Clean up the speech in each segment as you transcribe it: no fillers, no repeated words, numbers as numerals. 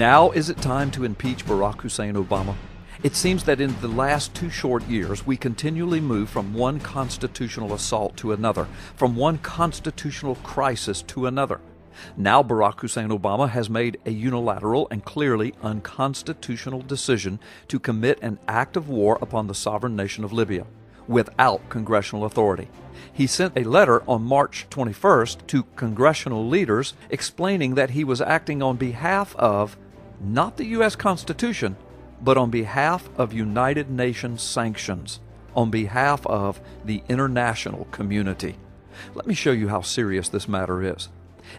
Now is it time to impeach Barack Hussein Obama? It seems that in the last 2 short years, we continually move from one constitutional assault to another, from one constitutional crisis to another. Now Barack Hussein Obama has made a unilateral and clearly unconstitutional decision to commit an act of war upon the sovereign nation of Libya without congressional authority. He sent a letter on March 21st to congressional leaders explaining that he was acting on behalf of not the U.S. Constitution, but on behalf of United Nations sanctions, on behalf of the international community. Let me show you how serious this matter is.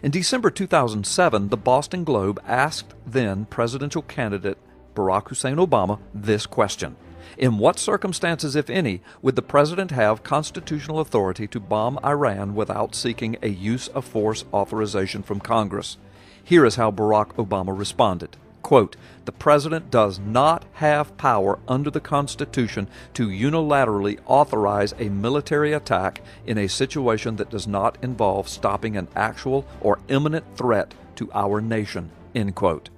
In December 2007, the Boston Globe asked then presidential candidate Barack Hussein Obama this question: in what circumstances, if any, would the president have constitutional authority to bomb Iran without seeking a use of force authorization from Congress? Here is how Barack Obama responded. Quote, "The president does not have power under the Constitution to unilaterally authorize a military attack in a situation that does not involve stopping an actual or imminent threat to our nation." End quote.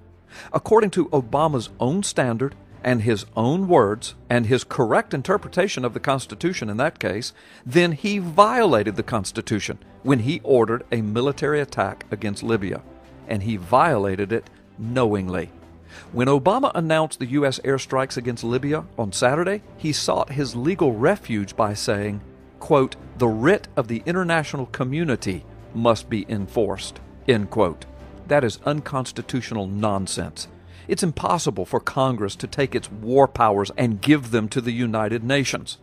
According to Obama's own standard and his own words and his correct interpretation of the Constitution in that case, then he violated the Constitution when he ordered a military attack against Libya, and he violated it knowingly. When Obama announced the U.S. airstrikes against Libya on Saturday, he sought his legal refuge by saying, quote, "The writ of the international community must be enforced," end quote. That is unconstitutional nonsense. It's impossible for Congress to take its war powers and give them to the United Nations.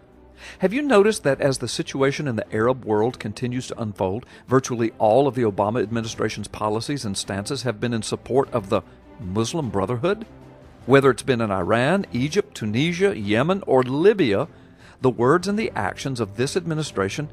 Have you noticed that as the situation in the Arab world continues to unfold, virtually all of the Obama administration's policies and stances have been in support of the Muslim Brotherhood? Whether it's been in Iran, Egypt, Tunisia, Yemen, or Libya, the words and the actions of this administration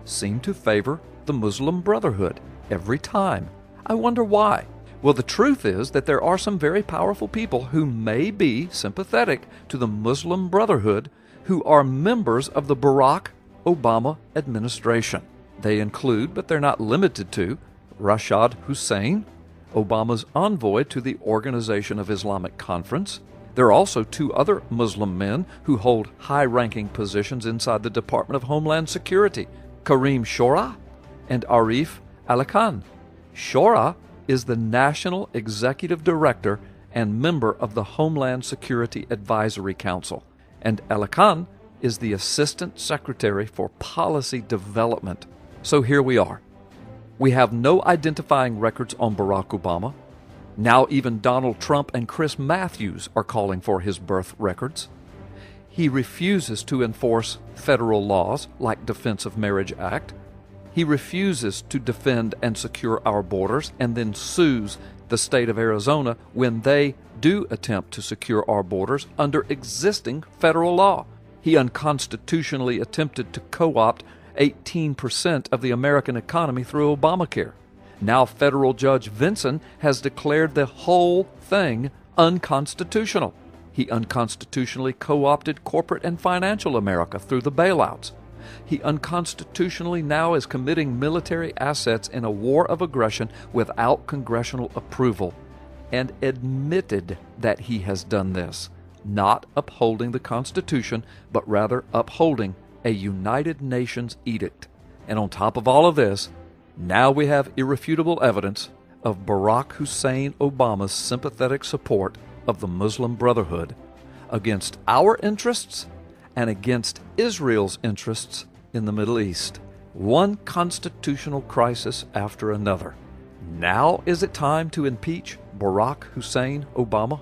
seem to favor the Muslim Brotherhood every time. I wonder why. Well, the truth is that there are some very powerful people who may be sympathetic to the Muslim Brotherhood who are members of the Barack Obama administration. They include, but they're not limited to, Rashad Hussain, Obama's envoy to the Organization of Islamic Conference. There are also 2 other Muslim men who hold high-ranking positions inside the Department of Homeland Security, Karim Shora and Arif Alakan. Shora is the National Executive Director and member of the Homeland Security Advisory Council, and Alakan is the Assistant Secretary for Policy Development. So here we are. We have no identifying records on Barack Obama. Now even Donald Trump and Chris Matthews are calling for his birth records. He refuses to enforce federal laws like Defense of Marriage Act. He refuses to defend and secure our borders and then sues the state of Arizona when they do attempt to secure our borders under existing federal law. He unconstitutionally attempted to co-opt 18% of the American economy through Obamacare. Now federal Judge Vinson has declared the whole thing unconstitutional. He unconstitutionally co-opted corporate and financial America through the bailouts. He unconstitutionally now is committing military assets in a war of aggression without congressional approval, and admitted that he has done this, not upholding the Constitution, but rather upholding a United Nations edict. And on top of all of this, now we have irrefutable evidence of Barack Hussein Obama's sympathetic support of the Muslim Brotherhood against our interests and against Israel's interests in the Middle East. One constitutional crisis after another. Now is it time to impeach Barack Hussein Obama?